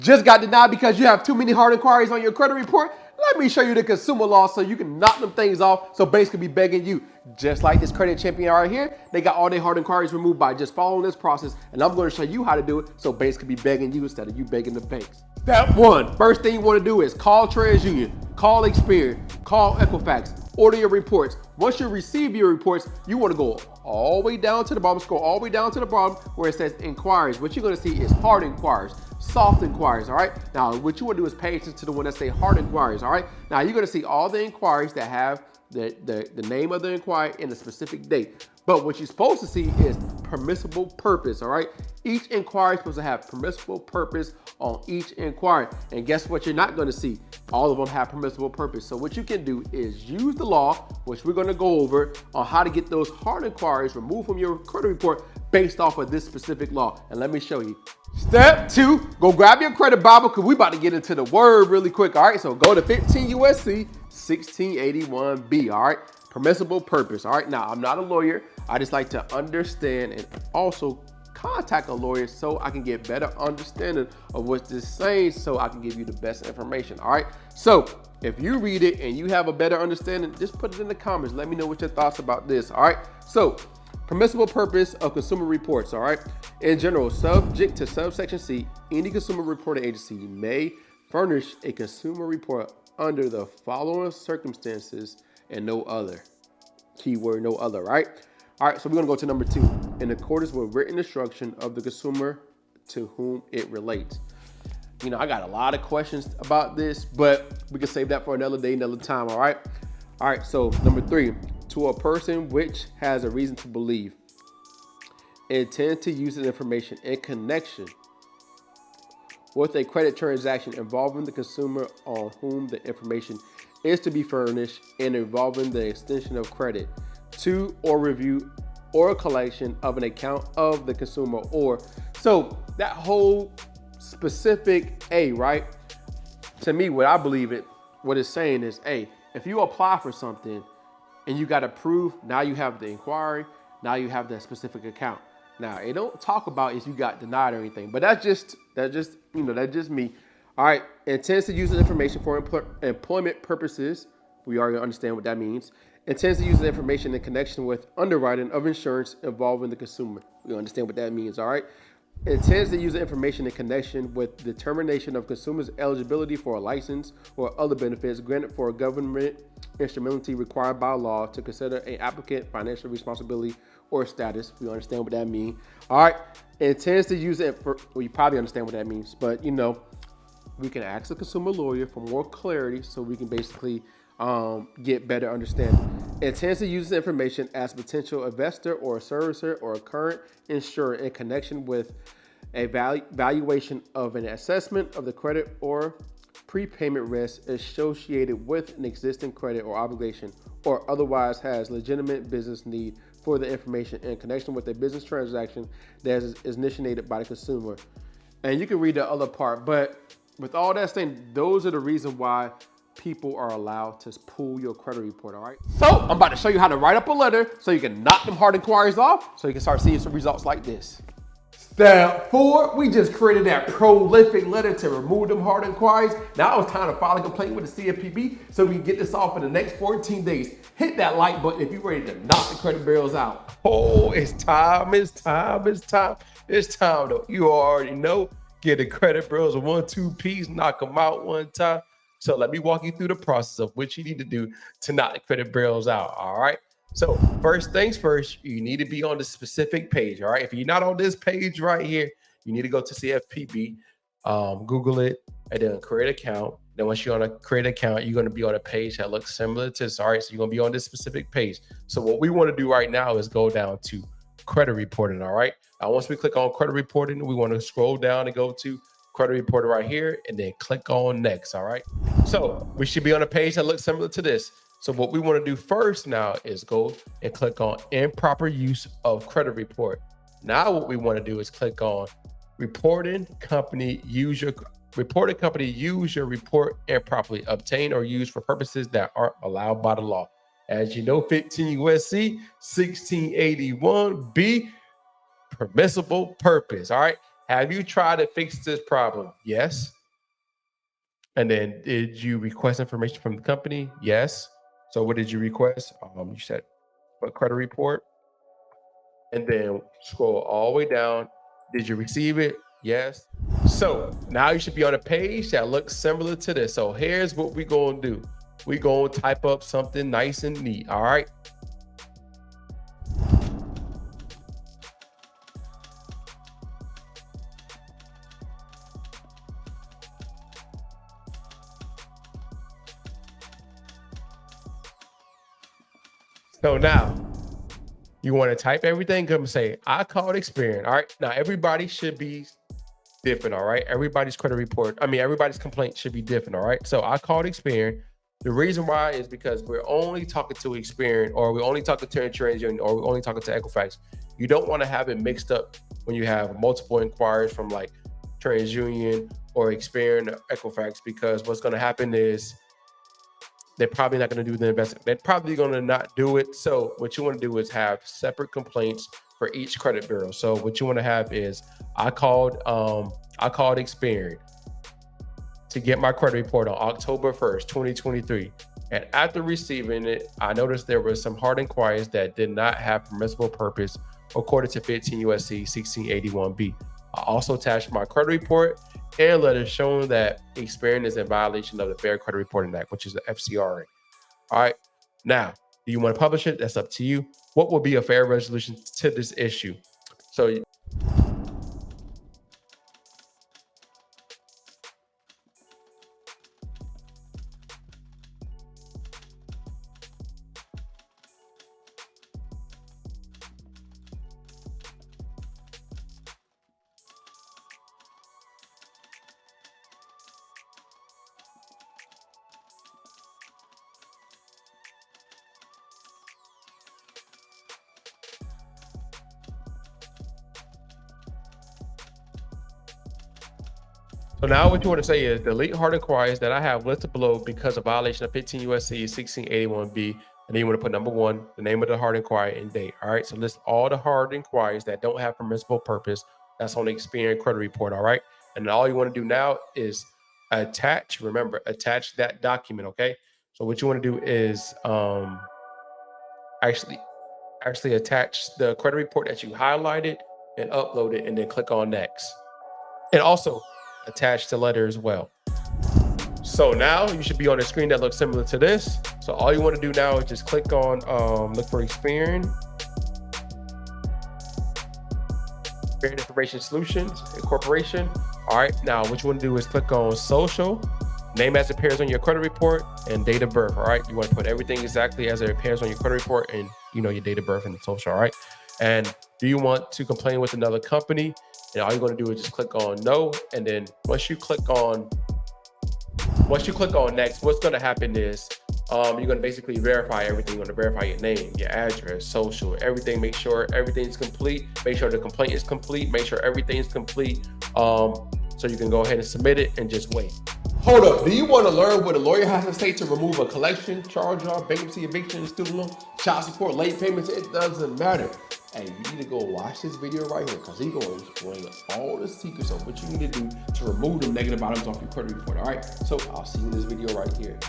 Just got denied because you have too many hard inquiries on your credit report? Let me show you the consumer law so you can knock them things off so banks can be begging you. Just like this credit champion right here, they got all their hard inquiries removed by just following this process, and I'm going to show you how to do it so banks can be begging you instead of you begging the banks. Step one, first thing you want to do is call TransUnion, call Experian, call Equifax, order your reports. Once you receive your reports, you want to go all the way down to the bottom, scroll all the way down to the bottom where it says inquiries. What you're going to see is hard inquiries, soft inquiries, all right? Now, what you want to do is pay attention to the one that say hard inquiries, all right? Now, you're going to see all the inquiries that have the name of the inquiry and the specific date. But what you're supposed to see is permissible purpose, all right? Each inquiry is supposed to have permissible purpose on each inquiry. And guess what you're not going to see? All of them have permissible purpose. So what you can do is use the law, which we're going to go over, on how to get those hard inquiries removed from your credit report based off of this specific law. And let me show you. Step two, go grab your credit Bible because we about to get into the word really quick, all right? So go to 15 USC 1681B, all right? Permissible purpose, all right? Now, I'm not a lawyer. I just like to understand and also contact a lawyer so I can get better understanding of what this saying so I can give you the best information, all right? So if you read it and you have a better understanding, just put it in the comments. Let me know what your thoughts about this, all right? So permissible purpose of consumer reports, all right? In general, subject to subsection C, any consumer reporting agency may furnish a consumer report under the following circumstances and no other. Keyword, no other, right? All right, so we're gonna go to number two. In accordance with written instruction of the consumer to whom it relates. You know, I got a lot of questions about this, but we can save that for another day, another time, all right? All right, so number three, to a person which has a reason to believe, intend to use the information in connection with a credit transaction involving the consumer on whom the information is to be furnished and involving the extension of credit to or review or collection of an account of the consumer. Or so that whole specific A, right? To me, what I believe it, what it's saying is, A, if you apply for something and you got approved, now you have the inquiry, now you have that specific account. Now, it don't talk about if you got denied or anything, but that's just me. All right, intends to use the information for employment purposes. We already understand what that means. Intends to use the information in connection with underwriting of insurance involving the consumer. We understand what that means, all right? Intends to use the information in connection with determination of consumers' eligibility for a license or other benefits granted for a government instrumentality required by law to consider an applicant financial responsibility or status. We understand what that means. All right. Intends to use it for, well, you probably understand what that means, but you know, we can ask a consumer lawyer for more clarity so we can basically get better understanding. Intends to use the information as a potential investor or a servicer or a current insurer in connection with a valuation of an assessment of the credit or prepayment risk associated with an existing credit or obligation, or otherwise has legitimate business need for the information in connection with a business transaction that is initiated by the consumer. And you can read the other part, but with all that saying, those are the reasons why people are allowed to pull your credit report, all right? So I'm about to show you how to write up a letter so you can knock them hard inquiries off so you can start seeing some results like this. Step 4, we just created that prolific letter to remove them hard inquiries. Now it's time to file a complaint with the CFPB so we can get this off in the next 14 days. Hit that like button if you're ready to knock the credit bureaus out. Oh, it's time, it's time, it's time. It's time though. You already know. Get the credit bureaus a 1-2 piece, knock them out one time. So let me walk you through the process of what you need to do to knock the credit bureaus out, all right? So first things first, you need to be on the specific page, all right? If you're not on this page right here, you need to go to CFPB, Google it, and then create an account. Then once you're on a create account, you're going to be on a page that looks similar to this, all right? So you're going to be on this specific page. So what we want to do right now is go down to credit reporting, all right? Now, once we click on credit reporting, we want to scroll down and go to credit reporter right here and then click on next, all right? So we should be on a page that looks similar to this. So what we want to do first now is go and click on improper use of credit report. Now what we want to do is click on reporting company use your report improperly obtained or used for purposes that aren't allowed by the law. As you know, 15 USC 1681B, permissible purpose, all right? Have you tried to fix this problem? Yes. And then did you request information from the company? Yes. So what did you request? You said a credit report. And then scroll all the way down. Did you receive it? Yes. So now you should be on a page that looks similar to this. So here's what we're going to do. We're going to type up something nice and neat. All right. So now you want to type everything, come say, I called Experian. All right. Now everybody should be different. All right. Everybody's credit report, everybody's complaint should be different. All right. So I called Experian. The reason why is because we're only talking to Experian, or we're only talking to TransUnion, or we're only talking to Equifax. You don't want to have it mixed up when you have multiple inquiries from like TransUnion or Experian or Equifax, because what's going to happen is they're probably not going to do the investment. They're probably going to not do it. So what you want to do is have separate complaints for each credit bureau. So what you want to have is, I called Experian to get my credit report on October 1st, 2023. And after receiving it, I noticed there were some hard inquiries that did not have permissible purpose according to 15 USC 1681B. I also attached my credit report and letter showing that Experian is in violation of the Fair Credit Reporting Act, which is the FCRA. All right. Now, do you want to publish it? That's up to you. What will be a fair resolution to this issue? So now what you want to say is, delete hard inquiries that I have listed below because of violation of 15 USC 1681B. And then you want to put number 1, the name of the hard inquiry and date. All right. So list all the hard inquiries that don't have permissible purpose. That's on the Experian credit report. All right. And all you want to do now is attach that document. Okay. So what you want to do is actually attach the credit report that you highlighted and upload it, and then click on next. And also attach the letter as well. So now you should be on a screen that looks similar to this. So all you want to do now is just click on look for Experian Information Solutions Incorporation. All right, now what you want to do is click on social, name as it appears on your credit report, and date of birth. All right, you want to put everything exactly as it appears on your credit report, and your date of birth and the social. All right, and do you want to complain with another company? And all you're going to do is just click on no. And then once you click on next, what's going to happen is you're going to basically verify everything. You're going to verify your name, your address, social, everything. Make sure everything's complete. Make sure the complaint is complete. Make sure everything is complete. So you can go ahead and submit it and just wait. Hold up. Do you want to learn what a lawyer has to say to remove a collection, charge-off, bankruptcy, eviction, student loan, child support, late payments? It doesn't matter. Hey, you need to go watch this video right here, because he's going to explain all the secrets of what you need to do to remove the negative items off your credit report. All right. So I'll see you in this video right here.